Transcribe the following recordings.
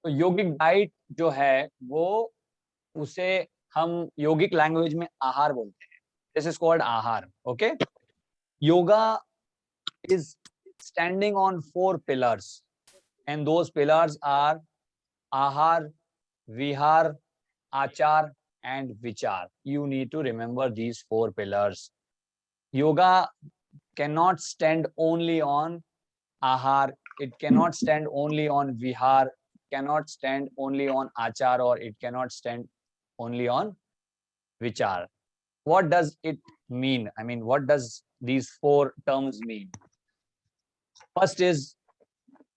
तो योगिक डाइट जो है वो उसे हम योगिक लैंग्वेज में आहार बोलते हैं. दिस इज कॉल्ड आहार. Okay. Yoga is standing on four pillars, and those pillars are ahar, vihar, achar, and vichar. You need to remember these four pillars. Yoga cannot stand only on ahar, it cannot stand only on vihar, cannot stand only on achar, or it cannot stand only on vichar. What does it mean? I mean, what does these four terms mean? First is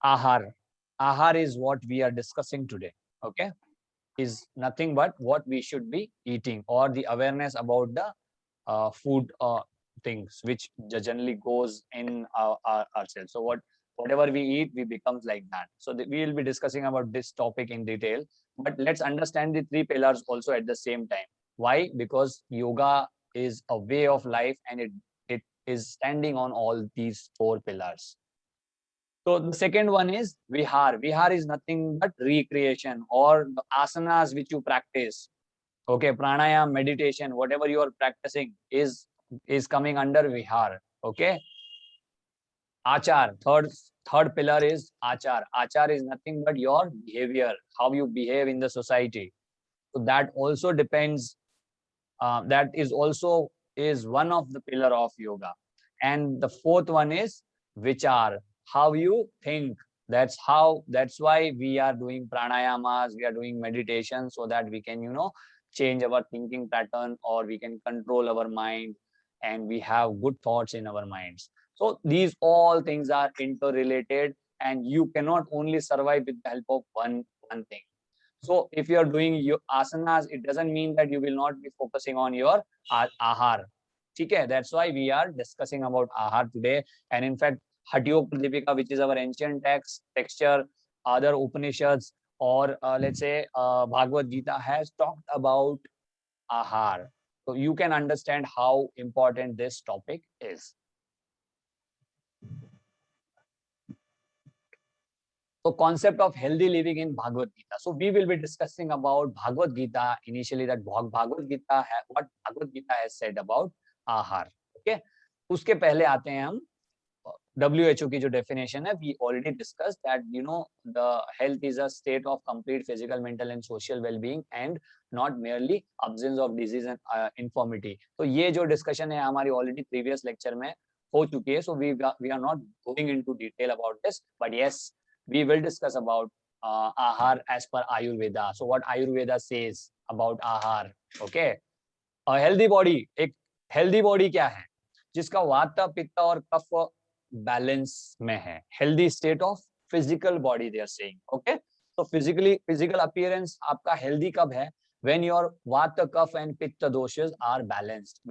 ahar. Ahar is what we are discussing today. Okay, is nothing but what we should be eating, or the awareness about the food things which generally goes in ourselves. So whatever we eat, we becomes like that. So we will be discussing about this topic in detail, but let's understand the three pillars also at the same time. Why? Because yoga is a way of life, and it is standing on all these four pillars. So the second one is vihar. Vihar is nothing but recreation, or the asanas which you practice. Okay, pranayam, meditation, whatever you are practicing is coming under vihar. Okay. Achar, third pillar is achar. Achar is nothing but your behavior, how you behave in the society. So that also depends. That is also is one of the pillar of yoga. And the fourth one is vichar, how you think. That's why we are doing pranayamas, we are doing meditation, so that we can change our thinking pattern, or we can control our mind, and we have good thoughts in our minds. So these all things are interrelated, and you cannot only survive with the help of one thing. So if you are doing your asanas, it doesn't mean that you will not be focusing on your ahar. Okay, that's why we are discussing about ahar today. And in fact, Hatyo Pradipika, which is our ancient texture, other Upanishads, or let's say Bhagavad Gita has talked about ahar. So you can understand how important this topic is. So concept of healthy living in Bhagavad Gita. So we will be discussing about Bhagavad Gita initially, that what Bhagavad Gita has said about ahar. Okay. उसके पहले आते हैं हम WHO की जो definition है. We already discussed that the health is a state of complete physical, mental and social well-being, and not merely absence of disease and infirmity. तो ये जो discussion है हमारी already previous lecture में हो चुकी है. So we are not going into detail about this, but yes, we will discuss about ahar as per Ayurveda. So what Ayurveda says about ahar. Okay. A healthy body, एक healthy body क्या है? जिसका वात पित्त और कफ balance में है. Healthy state of physical body they are saying. Okay. तो फिजिकल अपीयरेंस आपका हेल्दी कब है? When your vata, kapha and pitta doshas are balanced.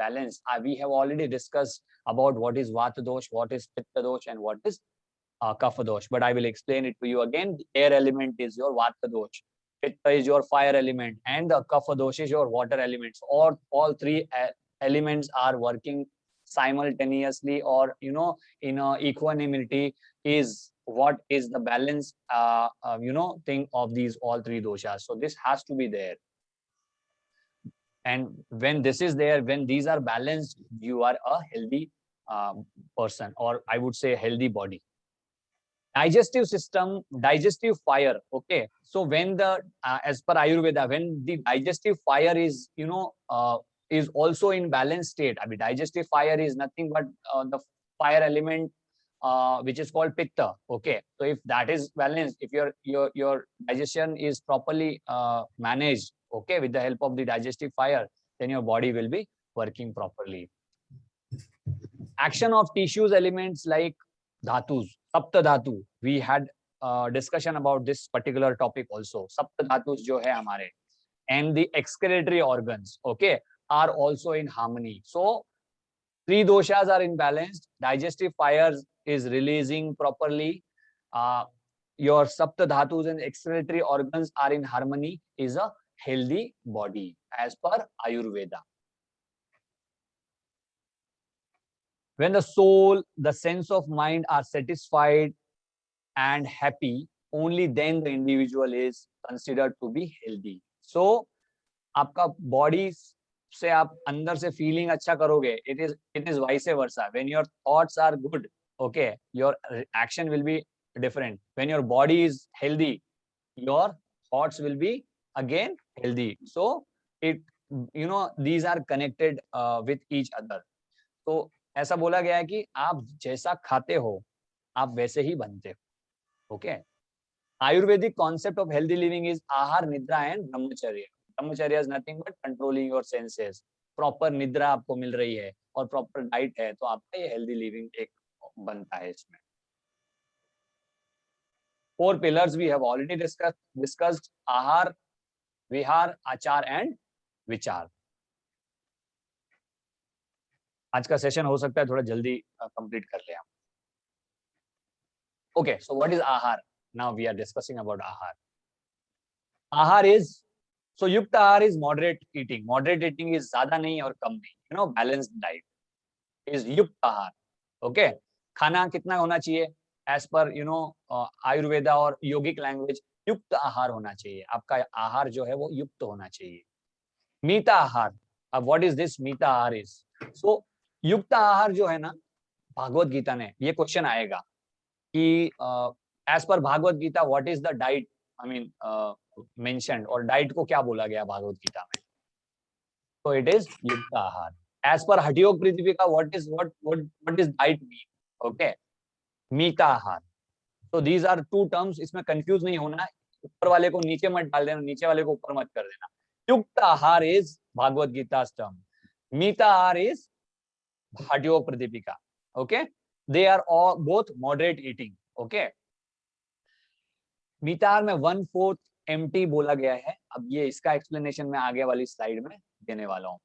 We have already discussed about what is vata dosh, what is pitta dosh, and what is kapha dosh. But I will explain it to you again. The air element is your vata dosh, pitta is your fire element, and the kapha dosh is your water elements. Or all three elements are working simultaneously, or in equanimity, is what is the balance thing of these all three doshas. So this has to be there, and when this is there, when these are balanced, you are a healthy person, or I would say healthy body. Digestive system, digestive fire. Okay, so when the as per Ayurveda, when the digestive fire is also in balanced state. I mean, digestive fire is nothing but the fire element which is called pitta. Okay, so if that is balanced, if your digestion is properly managed, okay, with the help of the digestive fire, then your body will be working properly. Action of tissues elements like dhatus, sapta dhatu. We had discussion about this particular topic also. Sapta dhatus jo hai hamare, and the excretory organs, okay, are also in harmony. So three doshas are in balance. Digestive fire is releasing properly. Your sapta dhatus and excretory organs are in harmony. Is a healthy body as per Ayurveda. When the soul, the sense of mind are satisfied and happy, only then the individual is considered to be healthy. So आपका body से आप अंदर से feeling अच्छा करोगे, it is vice versa. When your thoughts are good, okay, your action will be different. When your body is healthy, your thoughts will be again healthy. So it, you know, these are connected with each other. तो ऐसा बोला गया है कि आप जैसा खाते हो आप वैसे ही बनते हो. Okay. Ayurvedic concept of healthy living is ahar, nidra and brahmacharya. Brahmacharya is nothing but controlling your senses. Proper निद्रा आपको मिल रही है और proper diet है तो आपका ये healthy living एक बनता है इसमें. 4 pillars we have already discussed ahar, vihar, achar and vichar. आज का सेशन हो सकता है थोड़ा जल्दी कंप्लीट कर ले हम. Okay, so what is ahar? Now we are discussing about ahar. Ahar is, so yukta ahar is moderate eating. Moderate eating is ज़्यादा नहीं और कम नहीं. You know, balanced diet is yukta ahar. Okay, खाना कितना होना चाहिए? As per you know Ayurveda और yogic language, युक्त आहार होना चाहिए. आपका आहार जो है वो युक्त होना चाहिए. मीता आहार. अब what is this मीता आहार is? So युक्त आहार जो है ना, भागवत गीता ने ये क्वेश्चन आएगा कि as per Bhagavad Gita what is the diet, I mean mentioned, और डाइट को क्या बोला गया भागवत गीता में. तो इट इज युक्त आहार. एज पर हठयोग पृथ्वी का what is diet mean. Okay, मीता आहार. तो दीज आर टू टर्म्स. इसमें कंफ्यूज नहीं होना. ऊपर वाले को नीचे मत डाल देना, नीचे वाले को ऊपर मत कर देना. युक्त आहार इज भागवत गीता टर्म. मीता आहार इज हठयोग पृथ्वी का. Okay, they are all both moderate eating. okay, मीताहार में 1/4 empty बोला गया है. अब ये इसका एक्सप्लेनेशन मैं आगे वाली स्लाइड में देने वाला हूँ.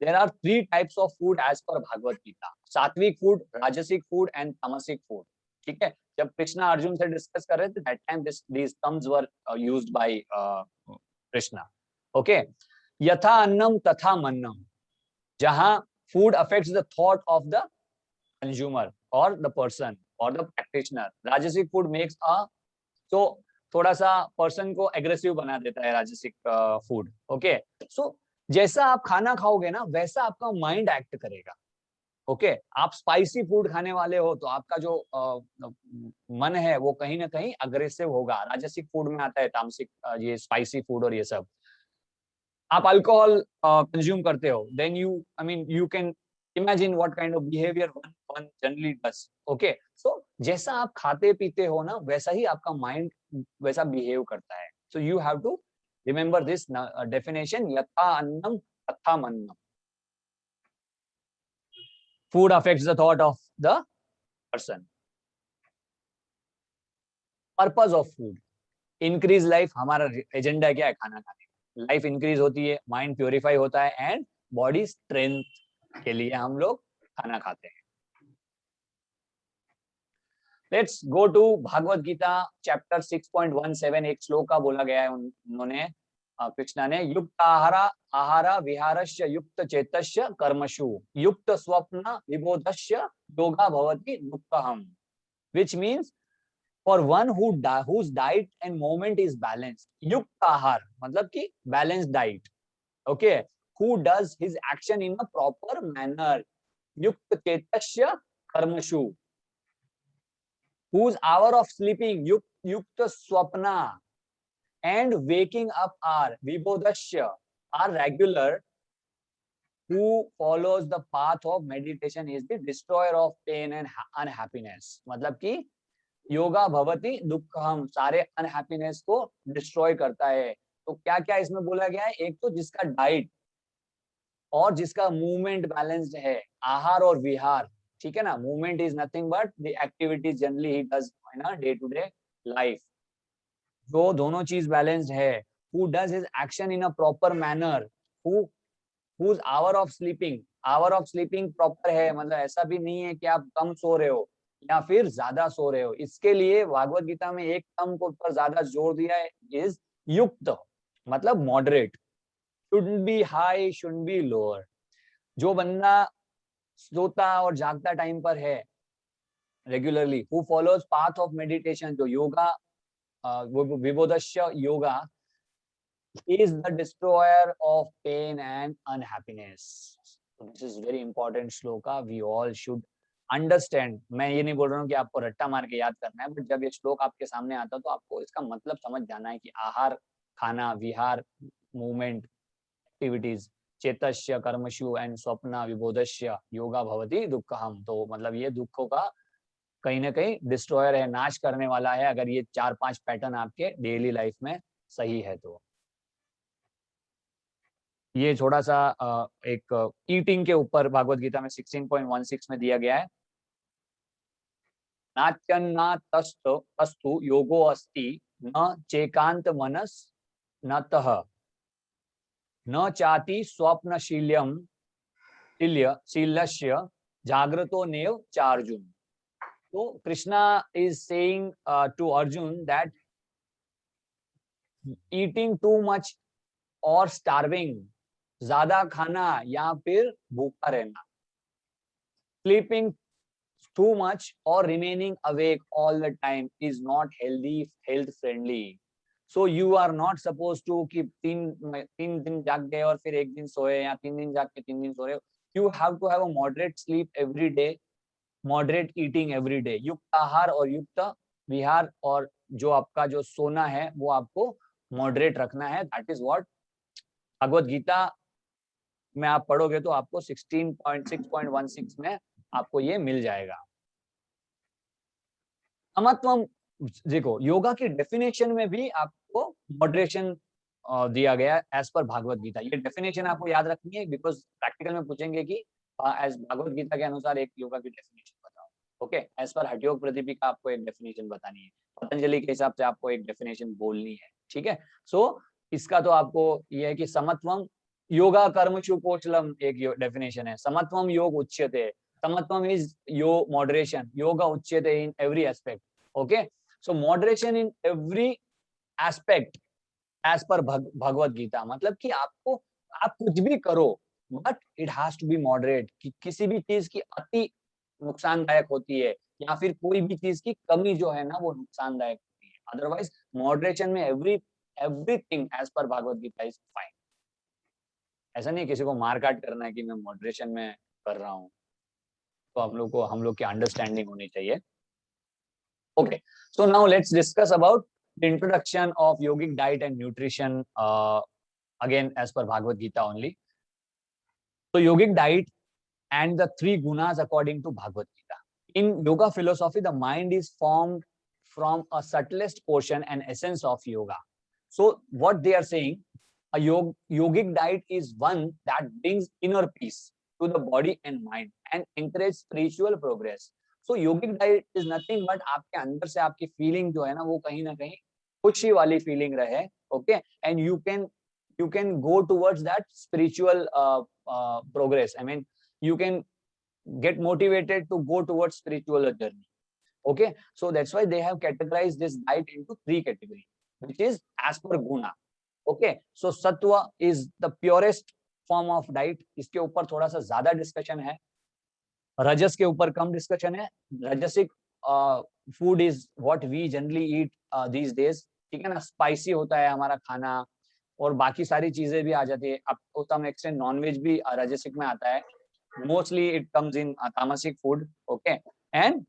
There are 3 types of food as per Bhagavat Gita. सात्विक food, rajasic food and tamasic food. ठीक है, जब कृष्णा अर्जुन से डिस्कस कर रहे थे that time these terms were used by Krishna. okay, यथा अन्नम तथा मन्नम. जहां food affects the thought of the consumer or the person or the practitioner. Rajasic food makes a, so थोड़ा सा पर्सन को एग्रेसिव बना देता है राजसिक फूड. ओके, सो जैसा आप खाना खाओगे ना वैसा आपका माइंड एक्ट करेगा. ओके, आप स्पाइसी फूड खाने वाले हो तो आपका जो मन है वो कहीं ना कहीं अग्रेसिव होगा. राजसिक फूड में आता है तामसिक, ये स्पाइसी फूड और ये सब. आप अल्कोहल कंज्यूम करते हो, then you, I mean you can imagine what kind of behavior one generally does. okay, so जैसा आप खाते पीते हो ना वैसा ही आपका माइंड वैसा बिहेव करता है. so you have to remember this definition, यथा अन्नम तथा मन्नम. food affects the thought of the person. purpose of food, increase life. हमारा एजेंडा क्या है? खाना खाने का. लाइफ इंक्रीज होती है, माइंड प्योरीफाई होता है एंड बॉडी स्ट्रेंथ के लिए हम लोग खाना खाते हैं. Let's go to Bhagavad Gita chapter 6.17. एक श्लोक का बोला गया है उन्होंने, कृष्णा ने, युक्त आहारा विहारस्य युक्त चेतस्य कर्मसु युक्त स्वप्न विबोधस्य योगा भवति दुःखहम. Which means for one whose diet and movement is balanced. युक्त आहार मतलब कि balanced diet. Okay, who does his action in a proper manner. युक्त चेतस्य कर्मसु. whose hour of sleeping युक्त Swapna and waking up are vibodhasya are regular. who follows the path of meditation is the destroyer of pain and unhappiness. मतलब कि योगा भवति दुःखम, सारे unhappiness को destroy करता है. तो क्या क्या इसमें बोला गया है? एक तो जिसका डाइट और जिसका मूवमेंट बैलेंस्ड है, आहार और विहार. ठीक है ना, movement is nothing but the activities generally he does in a day to day life. जो दोनों चीज बैलेंस्ड है, who does his action in a proper manner, whose hour of sleeping proper है. मतलब ऐसा भी नहीं है कि आप कम सो रहे हो या फिर ज्यादा सो रहे हो. इसके लिए भागवत गीता में एक टर्म को ऊपर ज्यादा जोर दिया है, इज युक्त, मतलब moderate. shouldn't be high, shouldn't be lower. जो बंदा सोता और जागता टाइम पर है regularly, who follows path of meditation, जो yoga vibodasya yoga is the destroyer of pain and unhappiness. So this is very important shloka. We all should understand. मैं ये नहीं बोल रहा हूँ कि आपको रट्टा मार के याद करना है, बट जब ये श्लोक आपके सामने आता है तो आपको इसका मतलब समझ जाना है कि आहार, खाना, विहार, मूवमेंट, एक्टिविटीज, चेतस्य कर्मशु एंड स्वप्न विबोधस्य योगा भवति दुःखहम. तो मतलब ये दुखों का कहीं ना कहीं डिस्ट्रॉयर है, नाश करने वाला है, अगर ये 4-5 पैटर्न आपके डेली लाइफ में सही है तो. ये थोड़ा सा एक ईटिंग के ऊपर भागवत गीता में 16.16 में दिया गया है. नात्यन्ना तस्तु योगो अस्ति न चेकांत मनस न तह न चाति स्वप्नशील्यम शील्यस्य जागृतो नेव चार्जुन. तो Krishna is saying to Arjun that eating too much और स्टार्विंग, ज्यादा खाना या फिर भूखा रहना, sleeping too much or remaining awake all the time is not healthy, health friendly. So you are not supposed to keep तीन दिन जाग गए और फिर एक दिन सोए, या 3 दिन जाग के 3 दिन सो रहे हो. You have to have a moderate sleep every day, moderate eating every day. युक्त आहार और युक्त विहार, और जो आपका जो सोना है वो आपको मॉडरेट रखना है. That is what Bhagavad Gita में आप पढ़ोगे तो आपको 16.6.16 में आपको ये मिल जाएगा. समत्वम, देखो योगा की डेफिनेशन में भी आपको मॉडरेशन दिया गया एज पर भागवत गीता. ये डेफिनेशन आपको याद रखनी है, बिकॉज प्रैक्टिकल में पूछेंगे कि एज भागवत गीता के अनुसार एक योगा की डेफिनेशन बताओ. Okay, as per Hatha yoga Pradipika आपको एक डेफिनेशन बतानी है, पतंजलि के हिसाब से आपको एक डेफिनेशन बोलनी है. ठीक है, सो इसका तो आपको ये है कि समत्वम योगा कर्मशु कौशलम एक डेफिनेशन है. समत्वम योग उच्यते, समत्वम इज यो मॉडरेशन, योगा उच्यते in every aspect. Okay, so moderation in every aspect as per Bhagavad Gita. मतलब कि आपको, आप कुछ भी करो but it has to be moderate. कि किसी भी चीज की अति नुकसानदायक होती है, या फिर कोई भी चीज की कमी जो है ना वो नुकसानदायक होती है. अदरवाइज मॉडरेशन में everything as per Bhagavad Gita is fine. ऐसा नहीं किसी को मार काट करना है कि मैं मॉडरेशन में कर रहा हूँ. तो हम लोग की अंडरस्टैंडिंग होनी चाहिए. Okay, so now let's discuss about the introduction of yogic diet and nutrition, again as per Bhagavad Gita only. So yogic diet and the 3 gunas according to Bhagavad Gita. In yoga philosophy, the mind is formed from a subtlest portion and essence of yoga. So what they are saying, a yogic diet is one that brings inner peace to the body and mind and encourages spiritual progress. So yogic diet is nothing but आपके अंदर से आपकी feeling जो है ना वो कहीं ना कहीं खुशी वाली फीलिंग रहे. Okay, and you can go towards that spiritual progress. I mean, you can get motivated to go towards spiritual journey. Okay, so that's why they have categorized this diet into 3 categories, which is as per guna. Okay, so sattva is the purest form of diet. इसके ऊपर थोड़ा सा ज्यादा discussion है. रजस के ऊपर कम डिस्कशन है. Rajasic food is what we generally eat these days. ठीक है ना, स्पाइसी होता है हमारा खाना, और बाकी सारी चीजें भी आ जाती है. अब तो सम एक्सटेंट नॉनवेज भी रजसिक में आता है. मोस्टली इट कम्स इन तामसिक food. Okay, and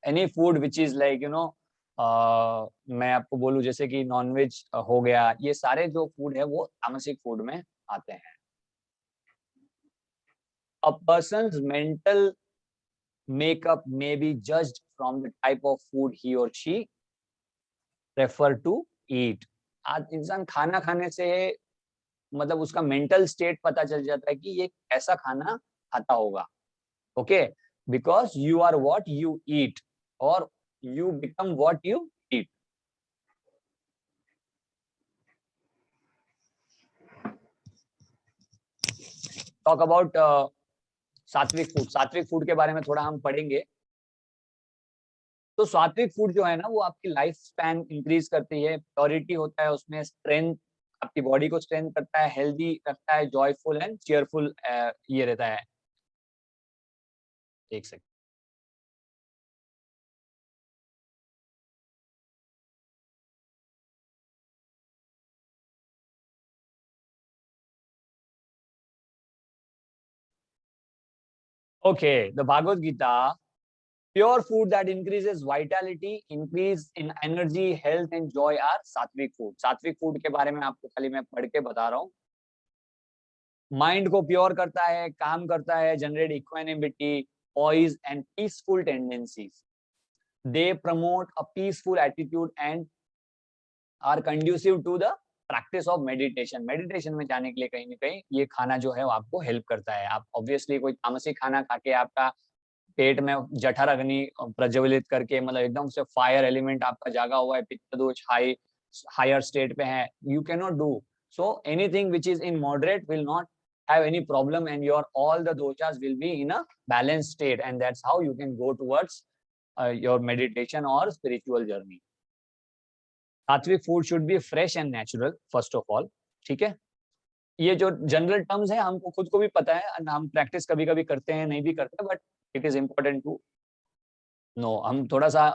any food which is like मैं आपको बोलूं जैसे कि नॉनवेज हो गया, ये सारे जो फूड है वो तामसिक फूड में आते हैं. A person's mental makeup may be judged from the type of food he or she prefer to eat. आज इंसान खाना खाने से मतलब उसका मेंटल स्टेट पता चल जाता है कि ये कैसा खाना खाता होगा. Okay, because you are what you eat और you become what you eat. Talk about sattvic food. Sattvic food के बारे में थोड़ा हम पढ़ेंगे. तो सात्विक फूड जो है ना वो आपकी लाइफ स्पैन इंक्रीज करती है. प्योरिटी होता है उसमें, स्ट्रेंथ, आपकी बॉडी को स्ट्रेंथ करता है, हेल्दी रखता है, जॉयफुल एंड चेयरफुल ये रहता है. एक second. Okay, the Bhagavad Gita, pure food that increases vitality, increase in energy, health and joy are सात्विक food. सात्विक food के बारे में आपको खाली मैं पढ़ के बता रहा हूँ. माइंड को प्योर करता है, काम करता है, generate equanimity, poise and peaceful tendencies. They promote a peaceful attitude and are conducive to the practice of meditation. Meditation में जाने के लिए कहीं ना कहीं ये खाना जो है वो आपको हेल्प करता है. आप ऑब्वियसली कोई तामसिक खाना खा के आपका पेट में जठर अग्नि प्रज्वलित करके मतलब एकदम से फायर एलिमेंट आपका जागा हुआ है, पित्त दोष हायर स्टेट पे है, you can not do. So anything which is in moderate will not have any problem and your all the doshas will be in a balanced state, and that's how you can go towards your meditation or spiritual journey. सात्विक food should be fresh and natural first of all. ठीक है, ये जो general terms है हमको खुद को भी पता है, हम प्रैक्टिस कभी कभी करते हैं, नहीं भी करते, but it is important to know. हम थोड़ा सा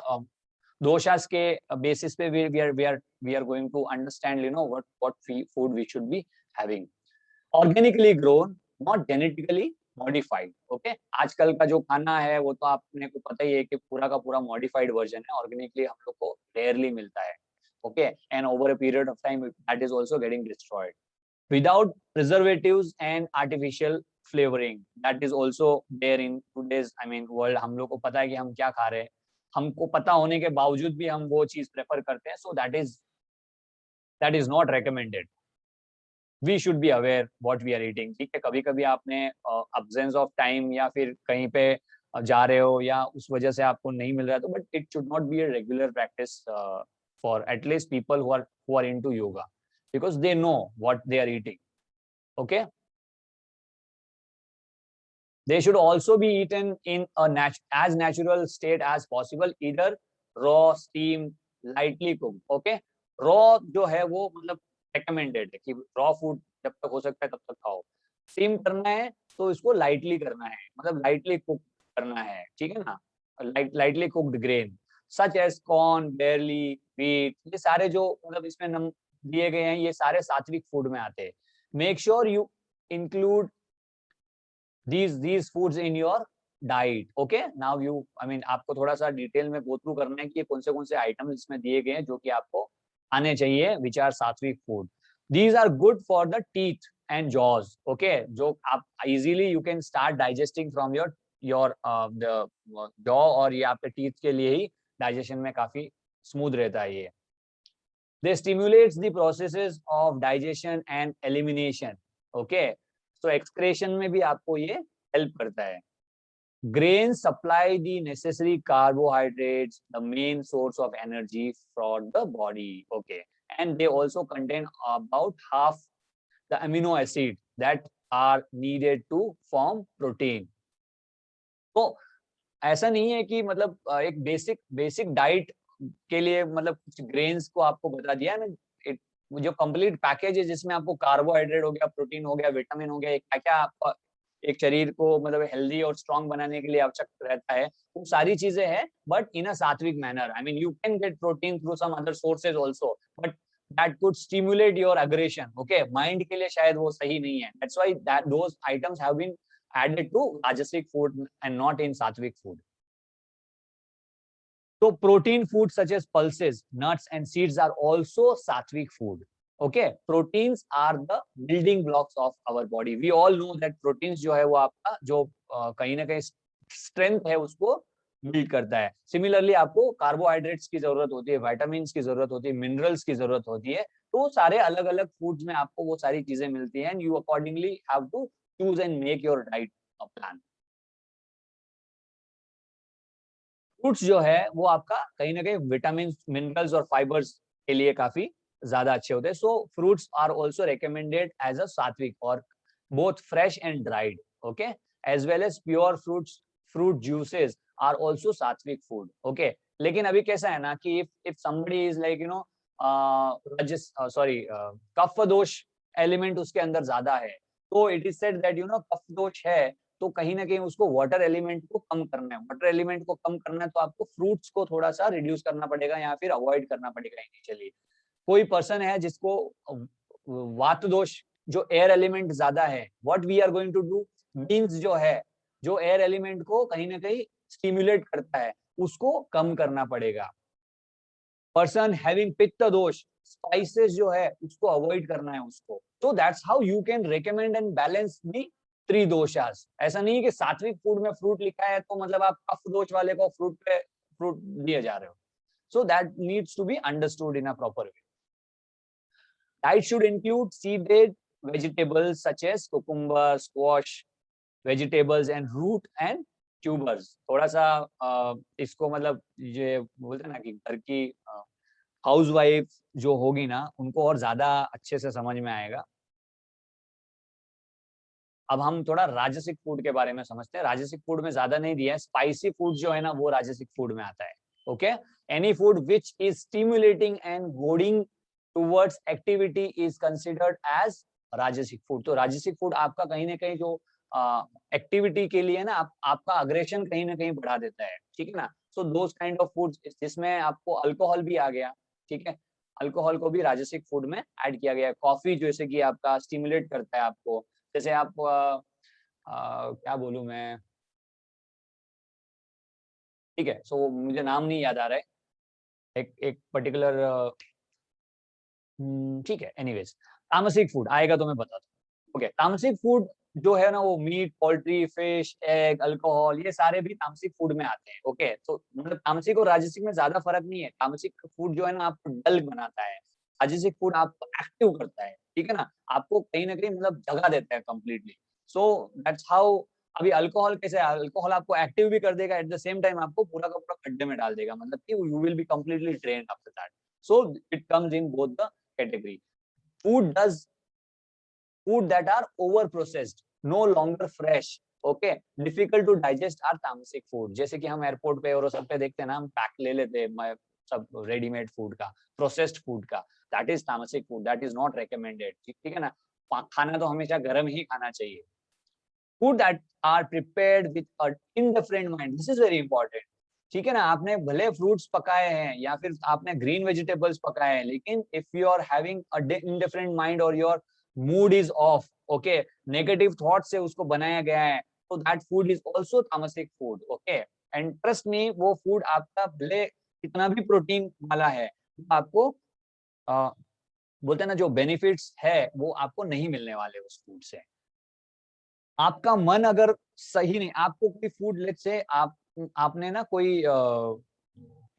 दोषास के बेसिस पे we are going to understand you know what food we should be having. Organically grown, not genetically modified. Okay, आजकल का जो खाना है वो तो आपने को पता ही है कि पूरा का पूरा मॉडिफाइड वर्जन है. ऑर्गेनिकली हम लोग को रेयरली मिलता है. Okay, and over a period of time that is also getting destroyed without preservatives and artificial flavoring. That is also there in today's world. हम लोग को पता है कि हम क्या खा रहे हैं, हमको पता होने के बावजूद भी हम वो चीज प्रेफर करते हैं. So that is not recommended. We should be aware what we are eating. ठीक है, कभी कभी आपने absence of time या फिर कहीं पे जा रहे हो या उस वजह से आपको नहीं मिल रहा है, तो but it should not be a regular practice for at least people who are into yoga, because they know what they are eating. Okay, they should also be eaten in a as natural state as possible, either raw, steamed, lightly cooked. Okay, raw जो है वो मतलब recommended है कि raw food जब तक हो सकता है तब तक खाओ. steam करना है तो इसको lightly करना है, मतलब lightly cook करना है. ठीक है ना, lightly cooked grain such as corn, barley, wheat, ये सारे जो मतलब इसमें नम दिए गए हैं ये सारे सात्विक फूड में आते हैं. Make sure you include these foods in your diet. Okay, now you आपको थोड़ा सा डिटेल में गो थ्रू करना है कि कौन से आइटम्स इसमें दिए गए हैं जो कि आपको आने चाहिए, which are सात्विक food. These are good for the teeth and jaws. Okay, जो आप easily you can start digesting from your the jaw, और ये आपके teeth के लिए ही डाइजेशन में काफी स्मूथ रहता है ये. They stimulates the processes of digestion and elimination. Okay, so excretion में भी आपको ये हेल्प करता है. Grains supply the necessary carbohydrates, the main source of energy for the body. Okay, and they also contain about half the amino acid that are needed to form protein. तो ऐसा नहीं है कि मतलब एक बेसिक डाइट के लिए मतलब कुछ ग्रेन्स को आपको बता दिया है. जो कंप्लीट पैकेज है जिसमें आपको कार्बोहाइड्रेट हो गया, प्रोटीन हो गया, विटामिन हो गया, क्या क्या आपका एक शरीर को मतलब हेल्दी और स्ट्रांग बनाने के लिए आवश्यक रहता है, वो सारी चीजें हैं, but in a sattvic manner. You can get protein through some other sources also, but that could stimulate your aggression. Okay, mind के लिए शायद वो सही नहीं है. That's why that those items have been added to rajasic food and not in sattvic food. So protein food such as pulses, nuts and seeds are also sattvic food. Okay, proteins are the building blocks of our body. We all know that proteins जो है वो आपका जो कहीं ना कहीं strength है उसको build करता है. Similarly आपको carbohydrates की जरूरत होती है, vitamins की जरूरत होती है, minerals की जरूरत होती है. तो सारे अलग अलग foods में आपको वो सारी चीजें मिलती हैं, and you accordingly have to choose and make your diet plan. Fruits जो है वो आपका कहीं ना कहीं विटामिन, मिनरल्स और फाइबर्स के लिए काफी ज्यादा अच्छे होते हैं. So fruits are also recommended as a sattvic, और both fresh and dried. Okay, as well as pure fruit juices are also sattvic food. Okay, लेकिन अभी कैसा है ना कि if somebody is like kapha dosha element उसके अंदर ज्यादा है, तो it is said that kapha dosha है तो कहीं ना कहीं उसको वाटर एलिमेंट को कम करना है. वाटर एलिमेंट को कम करना है तो आपको फ्रूट्स को थोड़ा सा रिड्यूस करना पड़ेगा या फिर अवॉइड करना पड़ेगा इनिशियली. कोई पर्सन है जिसको वात दोष, जो एयर एलिमेंट ज्यादा है, what we are going to do, beans जो है जो एयर एलिमेंट को कहीं ना कहीं स्टिमुलेट करता है उसको कम करना पड़ेगा। पर्सन हैविंग पित्त दोष, स्पाइसेस जो है उसको अवॉइड करना है उसको। तो that's how you can recommend and balance the tridoshas. ऐसा नहीं है कि सात्विक फूड में फ्रूट लिखा है तो मतलब आप कफ दोष वाले को फ्रूट दिए जा रहे हो। So that needs to be understood in a proper way. Diet should include seeded vegetables such as cucumber, squash, vegetables and root and tubers. थोड़ा सा इसको मतलब ये बोलते हैं ना कि घर की हाउस वाइफ जो होगी ना उनको और ज्यादा अच्छे से समझ में आएगा। अब हम थोड़ा राजसिक फूड के बारे में समझते हैं। राजसिक फूड में ज्यादा नहीं दिया है, स्पाइसी फूड जो है ना वो राजसिक फूड में आता है। Okay, any food which is stimulating and goading towards activity is considered as rajasic food. तो राजसिक फूड आपका कहीं ना कहीं जो एक्टिविटी के लिए ना आपका अग्रेशन कहीं ना कहीं बढ़ा देता है, ठीक है ना। सो दोस काइंड ऑफ फूड जिसमें आपको अल्कोहल भी आ गया, ठीक है, अल्कोहल को भी राजसिक फूड में ऐड किया गया है। कॉफी जैसे कि आपका स्टिमुलेट करता है आपको, जैसे आप क्या बोलूं मैं, ठीक है, सो मुझे नाम नहीं याद आ रहा है एक पर्टिकुलर, ठीक है, एनीवेज तामसिक फूड आएगा तो मैं बता दूं। ओके, तामसिक फूड जो है ना वो meat, poultry, fish, egg, alcohol, ये सारे भी तामसिक फूड में आते हैं। ओके, तो मतलब तामसिक और राजसिक में ज्यादा फर्क नहीं है। तामसिक फूड जो है ना आपको डल बनाता है, राजसिक फूड आपको एक्टिव करता है, ठीक है ना, आपको कहीं ना कहीं मतलब जगा देता है कंप्लीटली। So that's how. अभी अल्कोहल कैसे है, अल्कोहल आपको एक्टिव भी कर देगा, एट द सेम टाइम आपको पूरा का पूरा खड्डे में डाल देगा, मतलब कि you will be completely drained after that. So it comes in both the category. Food that are over processed, no longer fresh, okay, difficult to digest are tamasic food। जैसे कि हम एयरपोर्ट पे और सब पे देखते हैं ना, हम पैक ले लेते हैं सब रेडीमेड फूड का, प्रोसेस्ड फूड का, दैट इज तामसिक food, that is not recommended, ठीक है ना। खाना तो हमेशा गर्म ही खाना चाहिए। Food that are prepared with a indifferent mind, this is very important, ठीक है ना। आपने भले फ्रूट्स पकाए हैं या फिर आपने ग्रीन वेजिटेबल्स पकाए हैं, लेकिन if you are having a indifferent mind और your mood is off, okay, negative thought से उसको बनाया गया है, तो that food is also tamasic food. Okay, and trust me, वो फूड आपका भले कितना भी प्रोटीन वाला है, आपको बोलते हैं ना जो बेनिफिट्स है वो आपको नहीं मिलने वाले उस फूड से। आपका मन अगर सही नहीं, आपको कोई फूड, लेट्स से आपने ना कोई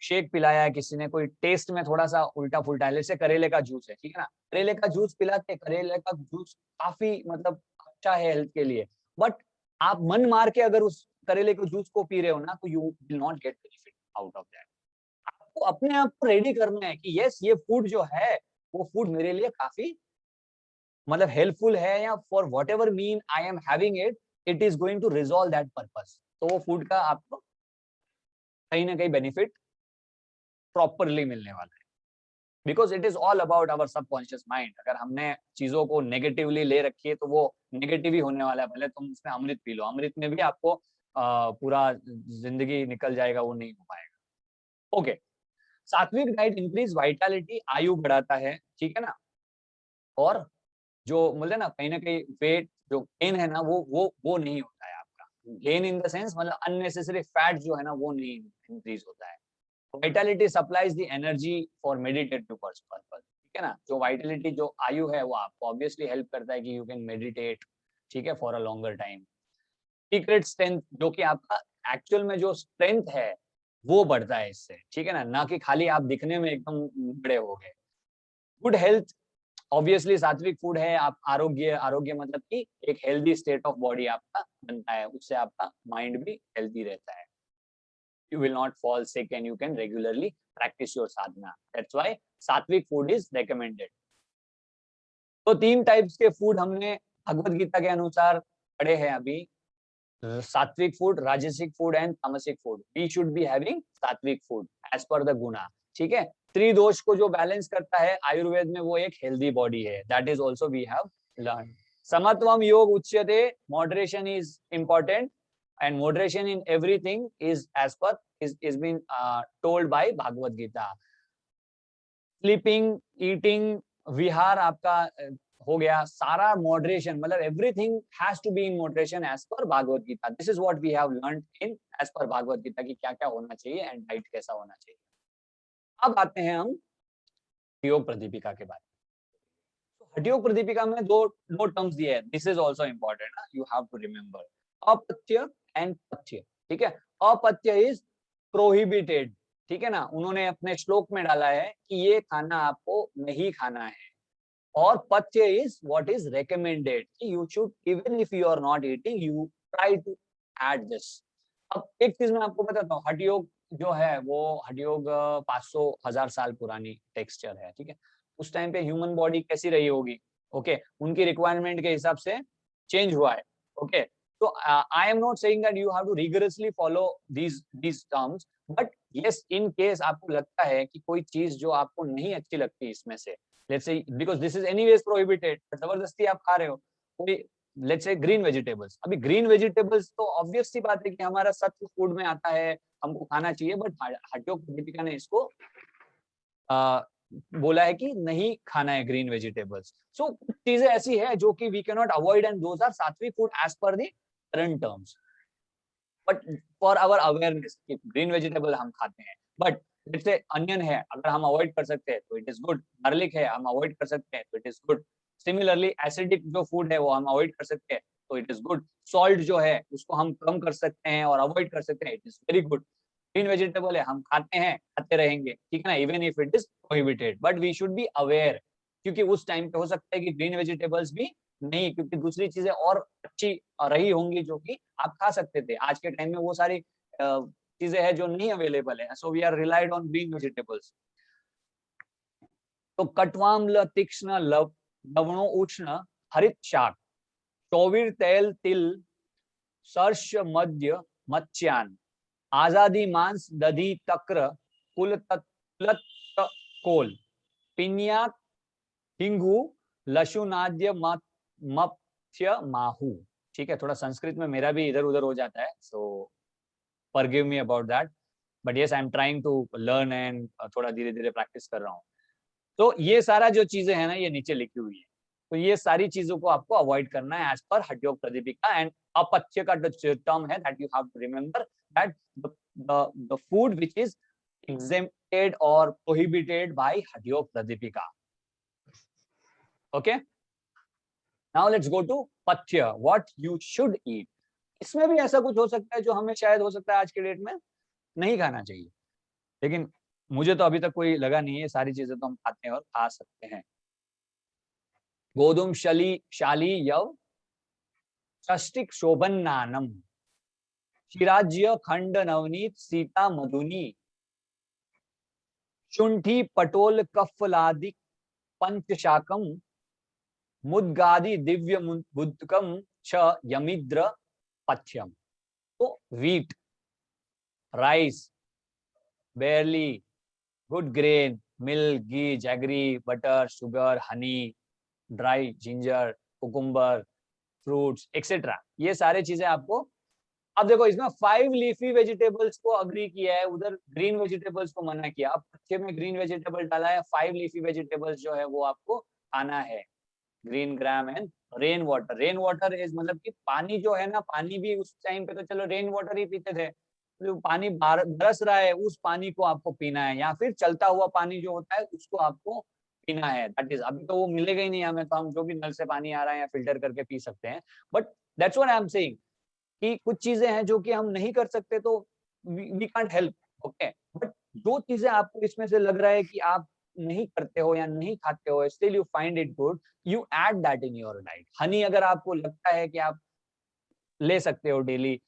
शेक पिलाया है किसी ने, कोई टेस्ट में थोड़ा सा उल्टा फुल्टा है, जैसे करेले का जूस है, ठीक है ना, करेले का जूस पिलाते, करेले का जूस काफी मतलब अच्छा है हेल्थ के लिए, बट आप मन मार के अगर उस करेले के जूस को पी रहे हो ना, तो you will not get benefit out of that. आपको अपने आप को रेडी करना है कि यस, ये फूड जो है वो फूड मेरे लिए काफी मतलब हेल्पफुल है, या for whatever mean I am having it, it is going to resolve that purpose. तो वो फूड का आपको कहीं ना कहीं बेनिफिट प्रॉपरली मिलने वाला है, because it is all about our subconscious mind. अगर हमने चीजों को नेगेटिवली ले रखी है तो वो नेगेटिव ही होने वाला है, भले तुम उसमें अमृत पी लो, अमृत में भी आपको पूरा जिंदगी निकल जाएगा, वो नहीं हो पाएगा। ओके, सात्विक डाइट इंक्रीज वाइटलिटी, आयु बढ़ाता है, ठीक है ना, और जो मतलब ना कहीं वेट जो गेन है ना वो नहीं होता है आपका, गेन इन द सेंस मतलब अननेसेसरी फैट जो है ना वो नहीं इंक्रीज होता है। Vitality supplies the energy for meditative purpose, ठीक है ना, जो वाइटलिटी जो आयु है वो आपको ऑब्वियसली हेल्प करता है कि यू कैन मेडिटेट, ठीक है, for a longer time. Secret strength, जो कि आपका एक्चुअल में जो स्ट्रेंथ है वो बढ़ता है इससे, ठीक है ना कि खाली आप दिखने में एकदम बड़े हो गए। गुड हेल्थ, ऑब्वियसली सात्विक फूड है, आप आरोग्य, आरोग्य मतलब कि एक हेल्दी स्टेट ऑफ बॉडी आपका बनता है, उससे आपका माइंड भी हेल्दी रहता है। You will not fall sick and you can regularly practice your sadhana. That's why sattvic food is recommended. तो 3 टाइप्स के फूड हमने भगवत गीता के अनुसार पढ़े हैं अभी, sattvic food, rajasic food and tamasic food. We should be having sattvic food as per the guna, ठीक है। त्रिदोष को जो बैलेंस करता है आयुर्वेद में, वो एक हेल्दी बॉडी है, that is also we have learn. समत्वम योग उच्यते, moderation is important and moderation in everything is as per is been told by Bhagavad Gita. Sleeping, eating, विहार आपका हो गया सारा मॉडरेशन, मतलब everything has to be in moderation as per Bhagavad Gita. This is what we have learned in as per Bhagavad Gita की क्या क्या होना चाहिए एंड डाइट कैसा होना चाहिए. अब आते हैं हम हठयोग प्रदीपिका के बारे में. तो हठयोग प्रदीपिका में दो दो टर्म्स दिए हैं. दिस इज ऑल्सो इम्पोर्टेंट ना, यू हैव टू रिमेम्बर अपत्य एंड पथ्य. ठीक है, अपत्य इज प्रोहिबिटेड. ठीक है ना, उन्होंने अपने श्लोक में डाला है कि ये खाना आपको नहीं खाना है. और पथ्य is what is recommended, you should even if you are not eating you try to add this. अब एक चीज मैं आपको बताता हूँ, हठयोग जो है वो हठयोग 500-1000 साल पुरानी टेक्सचर है. ठीक है, उस टाइम पे ह्यूमन बॉडी कैसी रही होगी, ओके, उनकी रिक्वायरमेंट के हिसाब से चेंज हुआ है. ओके, तो I am not saying that you have to rigorously follow these terms, but yes in case आपको लगता है कि कोई चीज जो आपको नहीं अच्छी लगती इसमें से, let's say because this is anyways prohibited, जबरदस्ती आप खा रहे हो कोई, लेट्स से ग्रीन वेजिटेबल्स. अभी ग्रीन वेजिटेबल्स तो ऑब्वियस सी बात है कि हमारा सत्व फूड में आता है, हमको खाना चाहिए, बट हठयोग प्रदीपिका ने इसको बोला है कि नहीं खाना है ग्रीन वेजिटेबल्स. सो कुछ चीजें ऐसी है जो कि we can not avoid and those are sattvic food as per the current terms. But for our awareness कि ग्रीन वेजिटेबल हम खाते हैं, बट जैसे अनियन है अगर हम अवॉइड कर सकते हैं तो इट इज गुड. गार्लिक है हम अवॉइड कर सकते हैं तो it is good. Similarly acidic जो फूड है वो हम अवॉइड कर सकते हैं तो इट इज गुड. सॉल्ट जो है उसको हम कम कर सकते हैं और अवॉइड कर सकते हैं, it is very good. Green vegetable है हम खाते हैं खाते रहेंगे, ठीक है ना, even if it is prohibited, but we should be aware, क्योंकि उस टाइम पे हो सकता है कि ग्रीन वेजिटेबल्स भी नहीं, क्योंकि दूसरी चीजें और अच्छी रही होंगी जो कि आप खा सकते थे. आज के टाइम में वो सारी चीजें हैं जो नहीं अवेलेबल है, so we are relied on green vegetables. तो कटवाम्ल तीक्ष्ण लवणो उष्ण हरित शाक चौवीर तेल तिल सर्ष मध्य मत्स्यान आजादी मांस दधी तक्र कुल कोल पिन्याक हिंगू लशुनाद्य मत्स्य माहू. ठीक है, थोड़ा संस्कृत में मेरा भी इधर उधर हो जाता है, so forgive me about that, but yes I am trying to learn and थोड़ा धीरे धीरे प्रैक्टिस कर रहा हूँ. तो ये सारा जो चीजें है ना ये नीचे लिखी हुई है, तो ये सारी चीजों को आपको अवॉइड करना है as per Hatha yoga Pradipika. And अपथ्य का जो टर्म है that you have to remember that the food which is exempted or prohibited by Hathayoga Pradipika. Okay, now let's go to पथ्य, what you should eat. इसमें भी ऐसा कुछ हो सकता है जो हमें शायद हो सकता है आज के डेट में नहीं खाना चाहिए, लेकिन मुझे तो अभी तक कोई लगा नहीं है. सारी चीजें तो हम खाते हैं और खा सकते हैं. गोधुम शाली यव षष्टिक शोभन्नानम शिराज्य खंड नवनीत सीता मधुनी शुंठी पटोल कफलादि पंचशाकम मुद्गादि दिव्य बुद्धकम छ यमिद्र पथ्यम. तो wheat, rice, barley, good grain, milk, ghee, jaggery, butter, sugar, honey, dry ginger, cucumber, fruits etcetera, ये सारे चीजें आपको. अब देखो इसमें 5 लीफी वेजिटेबल्स को अग्री किया है, उधर ग्रीन वेजिटेबल्स को मना किया. अब पथ्य में ग्रीन वेजिटेबल डाला है, 5 लीफी वेजिटेबल्स जो है वो आपको खाना है. Green gram and rain water. Rain water is मतलब कि पानी जो है ना, पानी भी उस टाइम पे तो चलो रेन वाटर ही पीते थे, जो पानी बरस रहा है उस पानी को आपको पीना है, या फिर चलता हुआ पानी जो होता है उसको आपको पीना है. दैट इज, अभी तो वो मिलेगा ही नहीं हमें, तो हम जो भी नल से पानी आ रहा है या फिल्टर करके पी सकते हैं. But that's what I am saying कि कुछ चीजें हैं जो कि हम नहीं कर सकते तो we can't help. Okay, but जो चीजें आपको इसमें से लग रहा है कि आप नहीं करते हो या नहीं खाते हो, still you find it good, you add that in your diet. Honey अगर आपको लगता है कि आप ले सकते हो डेली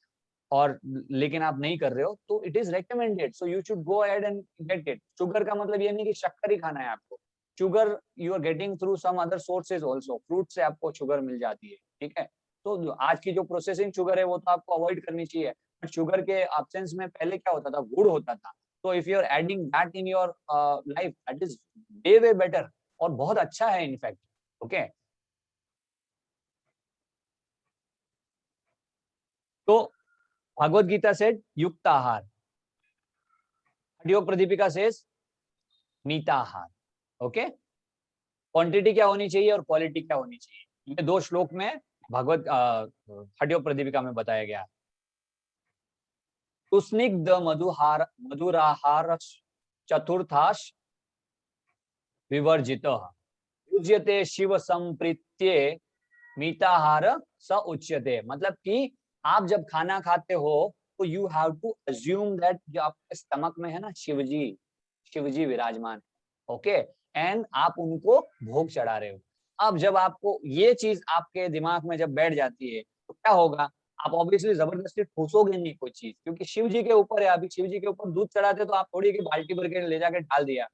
और लेकिन आप नहीं कर रहे हो तो it is recommended, so you should go ahead and get it. Sugar का मतलब ये नहीं कि शक्कर ही खाना है आपको. Sugar you are getting through some other sources also. Fruit से आपको शुगर मिल जाती है, ठीक है. तो आज की जो प्रोसेसिंग शुगर है वो तो आपको अवॉइड करनी चाहिए, बट शुगर के एब्सेंस में पहले क्या होता था, गुड़ होता था. तो if you are adding that in your life, that is way better और बहुत अच्छा है इनफैक्ट. ओके, तो भागवत गीता सेड युक्त आहार, हठयोग प्रदीपिका सेज मिताहार. ओके, क्वांटिटी क्या होनी चाहिए और क्वालिटी क्या होनी चाहिए, ये 2 श्लोक में भगवत हठयोपप्रदीपिका में बताया गया। सुस्निग्ध मधुराहार चतुर्थाश विवर्जितः पूज्यते शिव संप्रीत्ये मीताहार स उच्यते। मतलब कि आप जब खाना खाते हो तो you have to assume that जो आपके स्टमक में है ना शिवजी विराजमान, ओके, एंड आप उनको भोग चढ़ा रहे हो। अब जब आपको ये चीज आपके दिमाग में जब बैठ जाती है तो क्या होगा, आप ऑब्वियसली जबरदस्ती ठूसोगे नहीं कोई चीज, क्योंकि शिव जी के ऊपर है, अभी शिव जी के ऊपर दूध चढ़ाते तो आप थोड़ी की बाल्टी भर के ले जाके डाल दिया।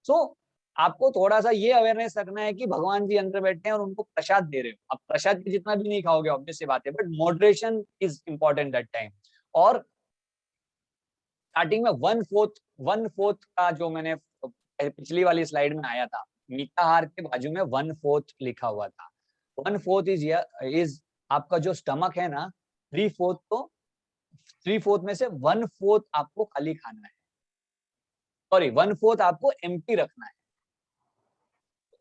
सो आपको थोड़ा सा ये अवेयरनेस रखना है कि भगवान जी अंदर बैठे हैं और उनको प्रसाद दे रहे हो। अब प्रसाद की जितना भी नहीं खाओगे, ऑब्वियस सी बात है, but moderation is important that time. और स्टार्टिंग में वन फोर्थ का जो मैंने पिछली वाली स्लाइड में आया था, मीताहार के बाजू में 1/4 लिखा हुआ था। 1/4 इज आपका जो स्टमक है ना, 3/4 तो 3/4 में से 1/4 आपको खाली खाना है, सॉरी 1/4 आपको एम्प्टी रखना है।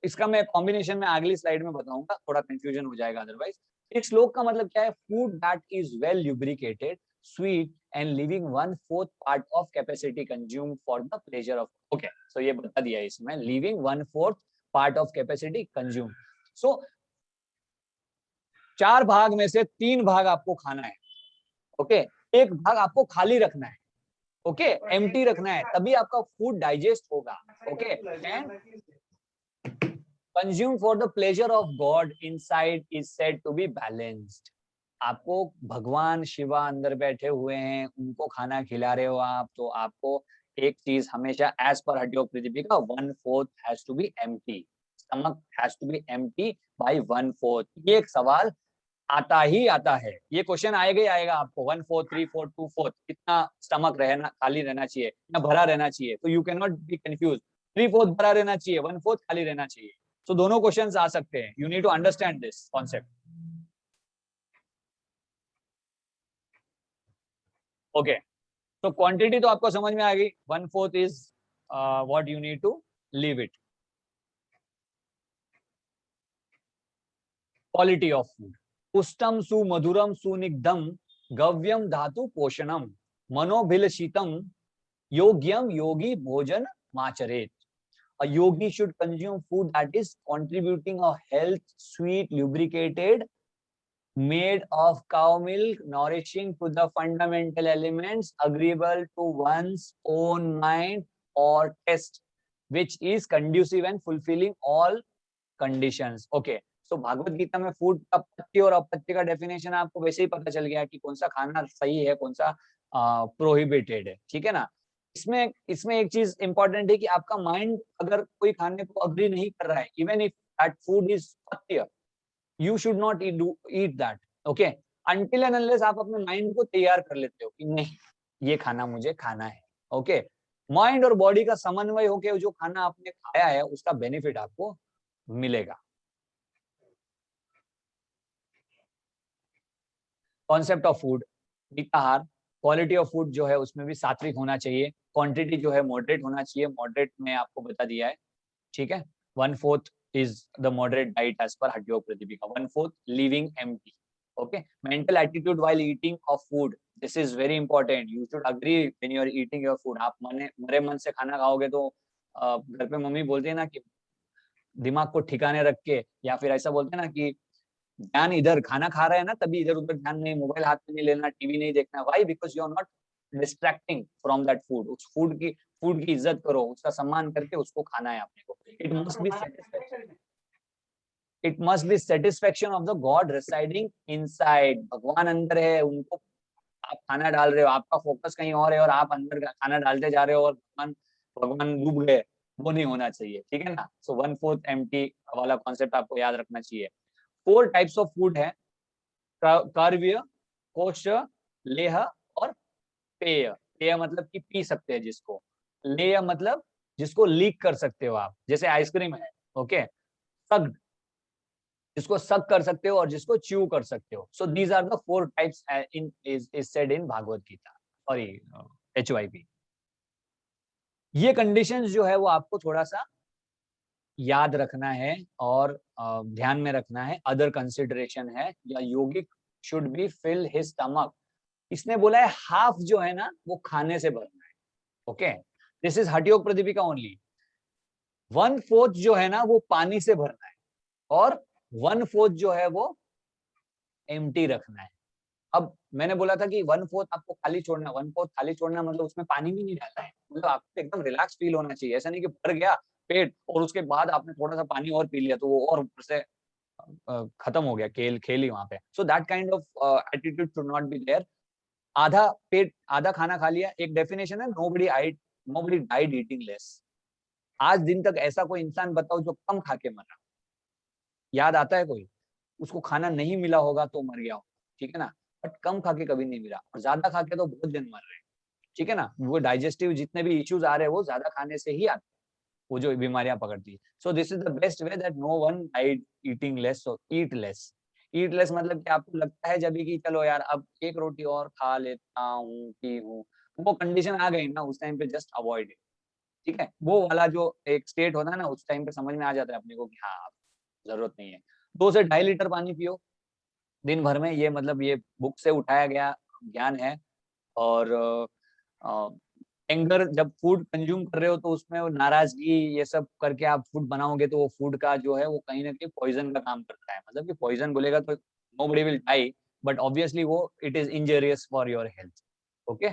इसका मैं कॉम्बिनेशन में अगली स्लाइड में बताऊंगा, थोड़ा कंफ्यूजन हो जाएगा अदरवाइज। इस श्लोक का मतलब क्या है, food that is well lubricated sweet and leaving 1/4 part of capacity consume for the pleasure of, okay, so ये बता दिया इसमें, leaving 1/4 part of capacity consume. So 4 भाग में से 3 भाग आपको खाना है, ओके, 1 भाग आपको खाली रखना है, ओके, एम्प्टी रखना है, तभी आपका फूड डाइजेस्ट होगा, okay, and consumed for the pleasure of God inside is said to be balanced। आपको भगवान शिवा अंदर बैठे हुए हैं, उनको खाना खिला रहे हो आप, तो आपको एक चीज हमेशा as per Hathayogapradipika 1/4 has to be empty, stomach has to be empty by 1/4। ये एक सवाल आता ही आता है, ये क्वेश्चन आएगा ही आएगा आपको, 1/4 3/4 2/4 कितना स्टमक रहना खाली रहना चाहिए या भरा रहना चाहिए, तो you can not be confuse, 3/4 भरा रहना चाहिए 1/4 खाली रहना चाहिए। तो दोनों क्वेश्चंस आ सकते हैं, you need to understand this concept, okay. तो क्वांटिटी तो आपको समझ में आ गई, 1/4 is what you need to leave it. Quality of food, पुष्टम सुमधुरम सुनिग्धम गव्यम धातु पोषणम मनोभिलषितम योग्यम योगी भोजन माचरेत। A yogi should consume food that is contributing a health, sweet, lubricated, made of cow milk, nourishing to the fundamental elements, agreeable to one's own mind or taste, which is conducive and fulfilling all conditions. Okay. So Bhagavat Gita में food का पत्य और अपत्य का definition आपको वैसे ही पता चल गया कि कौन सा खाना सही है, कौन सा प्रोहिबिटेड है, ठीक है ना। इसमें एक चीज इंपॉर्टेंट है कि आपका माइंड अगर कोई खाने को अग्री नहीं कर रहा है, even if that food is पत्य, you should not eat that, okay, until and unless आप अपने माइंड को तैयार कर लेते हो कि नहीं ये खाना मुझे खाना है, ओके। माइंड और बॉडी का समन्वय होकर जो खाना आपने खाया है उसका बेनिफिट आपको मिलेगा। कॉन्सेप्ट ऑफ फूड, मिताहार, क्वालिटी ऑफ फूड जो है उसमें भी सात्विक होना चाहिए, क्वांटिटी जो है मॉडरेट होना चाहिए, मॉडरेट में आपको बता दिया है, ठीक है। 1/4 is the moderate diet as per Hathayogapradipika, 1/4 leaving empty, okay. Mental attitude while eating of food, this is very important, you should agree when you are eating your food. आप मरे मन से खाना खाओगे तो घर पे मम्मी बोलती है ना कि दिमाग को ठिकाने रख के, या फिर ऐसा बोलते हैं ना कि ध्यान इधर, खाना खा रहे हैं ना तभी इधर उधर ध्यान नहीं, मोबाइल हाथ में नहीं लेना, टीवी नहीं देखना, why, because you are not distracting from that food. उस फूड की इज्जत करो, उसका सम्मान करके उसको खाना है आपने को। It must be satisfaction, it must be satisfaction of the God residing inside, भगवान अंदर है, उनको आप खाना डाल रहे हो, आपका फोकस कहीं और है और आप अंदर खाना डालते जा रहे हो और भगवान भगवान डूब गए, वो नहीं होना चाहिए, ठीक है ना। सो 1/4 एम्प्टी वाला कॉन्सेप्ट आपको याद रखना चाहिए। 4 टाइप्स ऑफ फूड है, कार्व्य, कोश, लेह और पेय। पेय मतलब कि पी सकते हैं जिसको, लेह मतलब जिसको लीक कर सकते हो आप, जैसे आइसक्रीम है, ओके, सग्ड जिसको सक कर सकते हो और जिसको च्यू कर सकते हो। So these are the 4 types in is said in Bhagavad Gita, sorry HYP। ये कंडीशंस जो है वो आपको थोड़ा सा याद रखना है और ध्यान में रखना है, अदर कंसिडरेशन है, या yogic should be fill his stomach. इसने बोला है हाफ जो है ना वो खाने से भरना है। ओके, दिस इज हठ योग प्रदीपिका ओनली। 1/4 जो है ना वो पानी से भरना है, और 1/4 जो है वो एम्प्टी रखना है। अब मैंने बोला था कि 1/4 आपको खाली छोड़ना, 1/4 खाली छोड़ना मतलब उसमें पानी भी नहीं डालना है, मतलब आपको एकदम रिलैक्स फील होना चाहिए। ऐसा नहीं कि भर गया पेट और उसके बाद आपने थोड़ा सा पानी और पी लिया तो वो और ऊपर से खत्म हो गया, खेल खेल ही वहां पे। So that kind of attitude should not be there. आधा पेट, आधा खाना खा लिया, एक डेफिनेशन है, नोबडी डाइड ईटिंग लेस। आज दिन तक ऐसा कोई इंसान बताओ जो कम खा के मरा, याद आता है कोई? उसको खाना नहीं मिला होगा तो मर गया हो, ठीक है ना, बट कम खा के कभी नहीं मिला, और ज्यादा खा के तो बहुत जन मर रहे हैं, ठीक है ना। वो डाइजेस्टिव जितने भी इश्यूज आ रहे हैं वो ज्यादा खाने से ही आते हैं, वो जो बीमारियां पकड़ती है। So this is the best way that no one died eating less, so eat less. Eat less मतलब कि आपको लगता है जब भी कि चलो यार अब एक रोटी और खा लेता हूँ की हूँ, वो कंडीशन आ गई ना, उस टाइम पे जस्ट अवॉइड इट, ठीक है। वो वाला जो एक स्टेट होता है ना, उस टाइम पे समझ में आ जाता है अपने को कि हाँ जरूरत नहीं है। 2 से 2.5 लीटर पानी पियो दिन भर में, ये मतलब ये बुक से उठाया गया ज्ञान है। और एंगर, जब फूड कंज्यूम कर रहे हो तो उसमें वो नाराजगी ये सब करके आप फूड बनाओगे तो वो फूड का जो है वो कहीं ना कहीं पॉइजन का काम करता है। मतलब कि पॉइजन बोलेगा तो nobody will die, but obviously वो it is injurious for your health. Okay,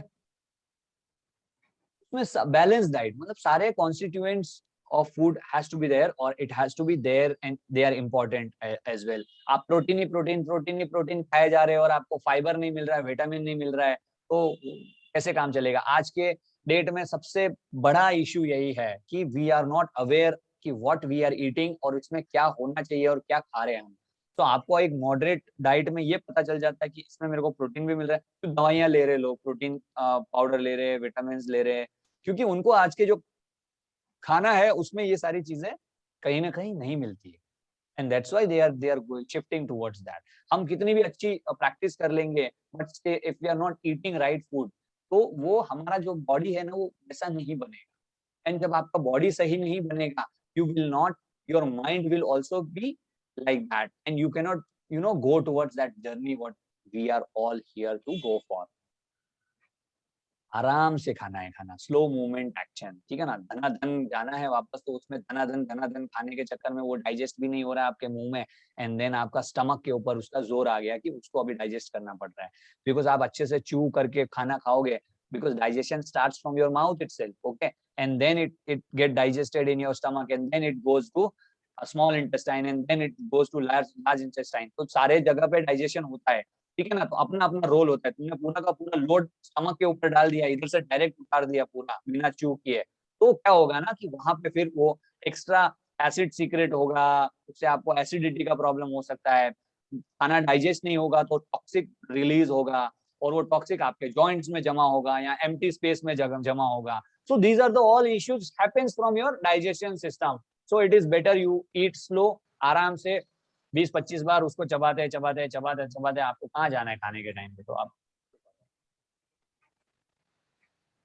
उसमें बैलेंस डाइट मतलब सारे constituents of food has to be there, और it has to be there and they are important as well. आप protein ही protein खाए जा रहे हो और आपको फाइबर नहीं मिल रहा है, विटामिन नहीं मिल रहा है, तो कैसे काम चलेगा? आज के डेट में सबसे बड़ा इशू यही है कि वी आर नॉट अवेयर कि व्हाट वी आर ईटिंग और इसमें क्या होना चाहिए और क्या खा रहे हैं हम। तो आपको एक मॉडरेट डाइट में ये पता चल जाता है कि इसमें मेरे को प्रोटीन भी मिल रहा है, तो दवाइयां ले रहे लोग, प्रोटीन पाउडर ले रहे हैं, विटामिन ले रहे हैं, क्योंकि उनको आज के जो खाना है उसमें ये सारी चीजें कहीं ना कहीं नहीं मिलती है। And that's why they are shifting towards that. हम कितनी भी अच्छी प्रैक्टिस कर लेंगे, but if we are not eating right food, तो वो हमारा जो बॉडी है ना वो वैसा नहीं बनेगा। एंड जब आपका बॉडी सही नहीं बनेगा, you will not, your mind will also be like that, and you can not go towards that journey what we are all here to go for. आराम से खाना है खाना, स्लो मूवमेंट एक्शन, ठीक है ना। धनाधन जाना है वापस, तो उसमें धनाधन खाने के चक्कर में वो डाइजेस्ट भी नहीं हो रहा है आपके मुंह में, एंड देन आपका स्टमक के ऊपर उसका जोर आ गया कि उसको अभी डाइजेस्ट करना पड़ रहा है। बिकॉज आप अच्छे से च्यू करके खाना खाओगे, because digestion starts from your mouth itself, okay, and then it get digested in your stomach, and then it goes to small intestine, and then it goes to large intestine. तो सारे जगह पे digestion होता है, ठीक है ना। तो अपना अपना रोल होता है, तुमने पूरा का पूरा लोड स्टमक के ऊपर डाल दिया, इधर से डायरेक्ट उतार दिया पूरा बिना च्यू किए, तो क्या होगा ना कि वहां पे फिर वो एक्स्ट्रा एसिड सीक्रेट होगा, उससे आपको एसिडिटी का प्रॉब्लम हो सकता है, खाना डाइजेस्ट नहीं होगा तो टॉक्सिक रिलीज होगा, और वो टॉक्सिक आपके जॉइंट्स में जमा होगा या एम्प्टी स्पेस में जमा होगा। So these are the all issues happens from your digestion system. So it is better you eat slow, आराम से 20-25 बार उसको चबाते चबाते चबाते चबाते। आपको कहाँ जाना है खाने के टाइम पे, तो आप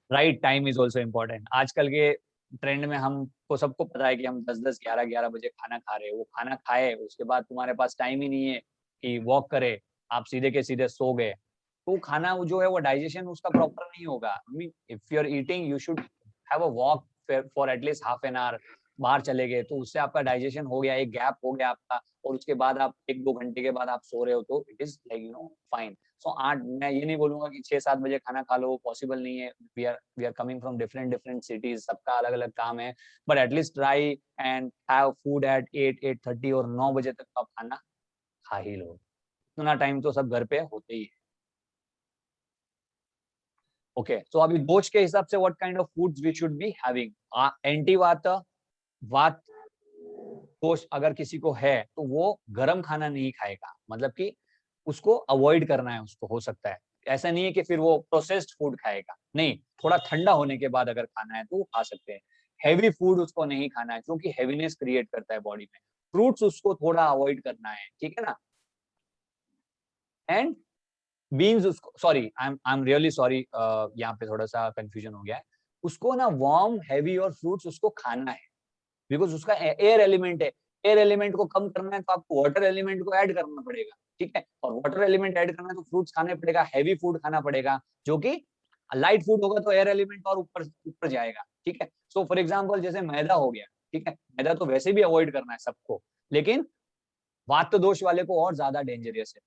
right time is also important. आजकल के ट्रेंड में हमको सबको पता है कि हम 10-10 11-11 बजे खाना खा रहे हैं, वो खाना खाए उसके बाद तुम्हारे पास टाइम ही नहीं है कि वॉक करे, आप सीधे के सीधे सो गए, तो खाना वो जो है वो डाइजेशन उसका प्रॉपर नहीं होगा। I mean if you are eating you should have a walk for at least half an hour, बाहर चले गए तो उससे आपका डाइजेशन हो गया, एक गैप हो गया आपका, और उसके बाद आप 1-2 घंटे के बाद आप सो रहे हो, तो इट इज लाइक फाइन। सो 8, मैं ये नहीं बोलूंगा कि 6-7 बजे खाना खा लो, पॉसिबल नहीं है। We are coming from different cities, सबका अलग अलग काम है, but at least try and have food at 8-8:30 और 9 बजे तक आप खाना खा ही लो। इतना टाइम तो सब घर पे होते ही है। ओके, सो अभी डोज के हिसाब से what kind of foods we should be having. Anti vata, vata दोष अगर किसी को है तो वो गर्म खाना नहीं खाएगा, मतलब कि उसको अवॉइड करना है उसको, हो सकता है। ऐसा नहीं है कि फिर वो प्रोसेस्ड फूड खाएगा, नहीं, थोड़ा ठंडा होने के बाद अगर खाना है तो वो खा सकते हैं। हैवी फूड उसको नहीं खाना है क्योंकि हैवीनेस क्रिएट करता है बॉडी में। फ्रूट्स उसको थोड़ा अवॉइड करना है, ठीक है ना। एंड बीन्स उसको, sorry I am really sorry, यहाँ पे थोड़ा सा कंफ्यूजन हो गया है। उसको ना वार्म, हैवी और फ्रूट्स उसको खाना है, बिकॉज उसका एयर एलिमेंट है। एयर एलिमेंट को कम करना है तो आपको वाटर एलिमेंट को ऐड करना पड़ेगा, ठीक है, और वाटर एलिमेंट ऐड करना है तो फ्रूट्स खाने पड़ेगा, हैवी फूड खाना पड़ेगा, जो कि लाइट फूड होगा तो एयर एलिमेंट और ऊपर ऊपर जाएगा, ठीक है। सो फॉर एग्जांपल जैसे मैदा हो गया, ठीक है, मैदा तो वैसे भी अवॉइड करना है सबको, लेकिन वात दोष वाले को और ज्यादा डेंजरस है,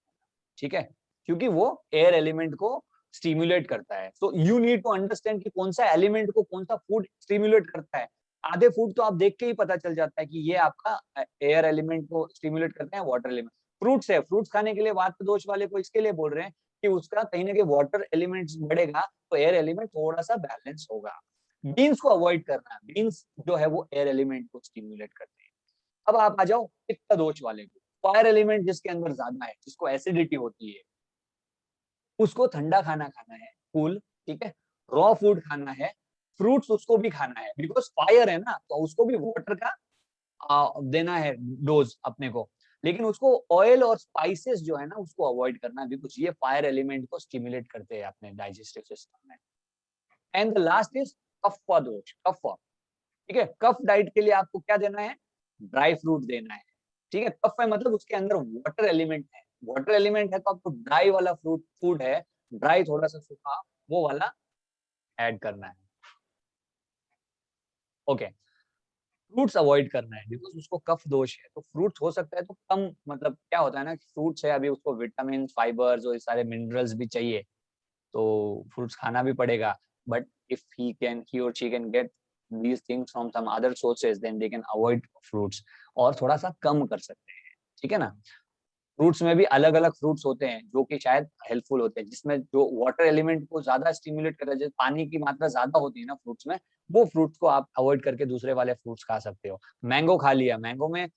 ठीक है, क्योंकि वो एयर एलिमेंट को स्टिमुलेट करता है। So you need to understand कि कौन सा एलिमेंट को कौन सा फूड स्टिमुलेट करता है। आधे फूड तो आप देख के ही पता चल जाता है कि ये आपका एयर एलिमेंट को स्टिमुलेट करते हैं, वाटर एलिमेंट। फ्रूट्स है, फ्रूट्स खाने के लिए वात दोष वाले को इसके लिए बोल रहे हैं कि उसका कहीं ना कहीं वाटर एलिमेंट्स बढ़ेगा तो एयर एलिमेंट थोड़ा सा बैलेंस होगा। बीन्स को अवॉइड करना, बीन्स जो है वो एयर एलिमेंट को स्टिमुलेट करते हैं। अब आप आ जाओ पित्त दोष वाले को, फायर एलिमेंट जिसके अंदर ज्यादा है, जिसको एसिडिटी होती है, उसको ठंडा खाना खाना है, कूल, ठीक है, रॉ फूड खाना है, फ्रूट्स उसको भी खाना है, बिकॉज फायर है ना, तो उसको भी वाटर का देना है डोज अपने को, लेकिन उसको ऑयल और स्पाइसेस जो है ना उसको अवॉइड करना है, बिकॉज ये फायर एलिमेंट को स्टिमुलेट करते हैं अपने डाइजेस्टिव सिस्टम में। एंड द लास्ट इज कफ दोष, कफ, ठीक है, कफ डाइट के लिए आपको क्या देना है, ड्राई फ्रूट देना है, ठीक है, कफ है मतलब उसके अंदर वाटर एलिमेंट है, वाटर एलिमेंट है तो आपको ड्राई वाला फ्रूट फूड है, ड्राई थोड़ा सा सूखा वो वाला ऐड करना है, ओके। फ्रूट्स अवॉइड करना है बिकॉज उसको कफ दोष है, तो फ्रूट्स हो सकता है तो कम, मतलब क्या होता है ना, फ्रूट्स है अभी उसको विटामिन, फाइबर्स और सारे मिनरल्स भी चाहिए, तो फ्रूट्स खाना भी पड़ेगा, but if he or she can get these things from some other sources then they can avoid fruits, और थोड़ा सा कम कर सकते हैं, ठीक है ना। फ्रूट्स में भी अलग अलग फ्रूट्स होते हैं जो कि शायद हेल्पफुल होते हैं, जिसमें जो वाटर एलिमेंट को ज्यादा स्टिमुलेट करता है, जैसे पानी की मात्रा ज्यादा होती है ना फ्रूट्स में, वो फ्रूट्स को आप अवॉइड करके दूसरे वाले फ्रूट्स खा सकते हो। मैंगो खा लिया, मैंगो में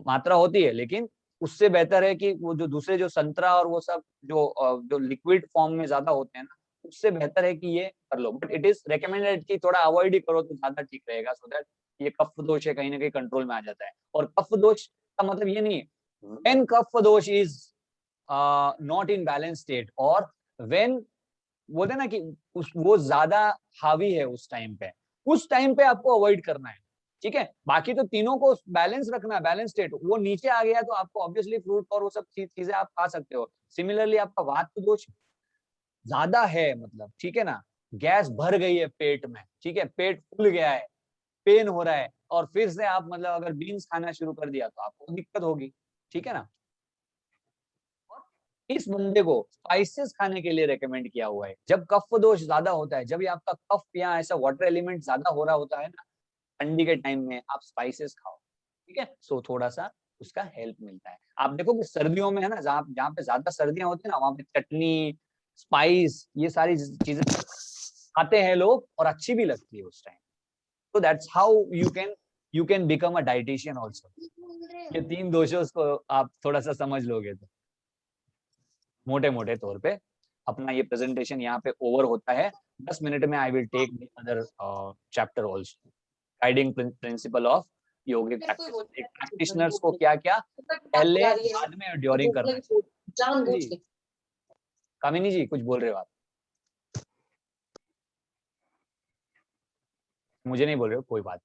मात्रा होती है, लेकिन उससे बेहतर है कि वो जो दूसरे जो संतरा और वो सब जो लिक्विड फॉर्म में ज्यादा होते हैं ना, उससे बेहतर है कि ये कर लो, बट इट इज रिकमेंडेड कि थोड़ा अवॉइड ही करो तो ज्यादा ठीक रहेगा, सो दैट ये कफ दोष है कहीं ना कहीं कंट्रोल में आ जाता है। और कफ दोष का मतलब ये नहीं है when कफ दोष is not in balance state, और when बोलते ना कि वो ज्यादा हावी है उस टाइम पे आपको अवॉइड करना है, ठीक है। बाकी तो तीनों को बैलेंस रखना है, बैलेंस स्टेट, वो नीचे आ गया तो आपको ऑब्वियसली फ्रूट और वो सब चीजें आप खा सकते हो। सिमिलरली आपका वात दोष ज्यादा है, मतलब ठीक है ना, गैस भर गई है पेट में, ठीक है, पेट फूल गया है, पेन हो रहा है, और फिर से आप मतलब अगर बीन्स खाना शुरू कर दिया तो आपको दिक्कत होगी, ठीक है ना। इस बंदे को स्पाइसेस खाने के लिए रेकमेंड किया हुआ है जब कफ दोष ज्यादा होता है, जब ये आपका कफ या ऐसा वाटर एलिमेंट ज्यादा हो रहा होता है ना, ठंडी के टाइम में आप स्पाइसेस खाओ, ठीक है, सो थोड़ा सा उसका हेल्प मिलता है। आप देखो कि सर्दियों में है ना, जहाँ जहाँ पे ज्यादा सर्दियां होती है ना, वहाँ पे चटनी, स्पाइस, ये सारी चीजें खाते हैं लोग और अच्छी भी लगती है उस टाइम। तो that's how you can become a dietitian also. ये तीन दोषों को आप थोड़ा सा समझ लोगे तो मोटे मोटे तौर पे अपना ये प्रेजेंटेशन यहाँ पे ओवर होता है। 10 मिनट में I will take the other chapter also, guiding principle of yogic practice. एक प्रैक्टिशनर्स को क्या क्या पहले, बाद में और ड्यूरिंग करना है। कामिनी जी कुछ बोल रहे हो आप? मुझे नहीं बोल रहे हो, कोई बात।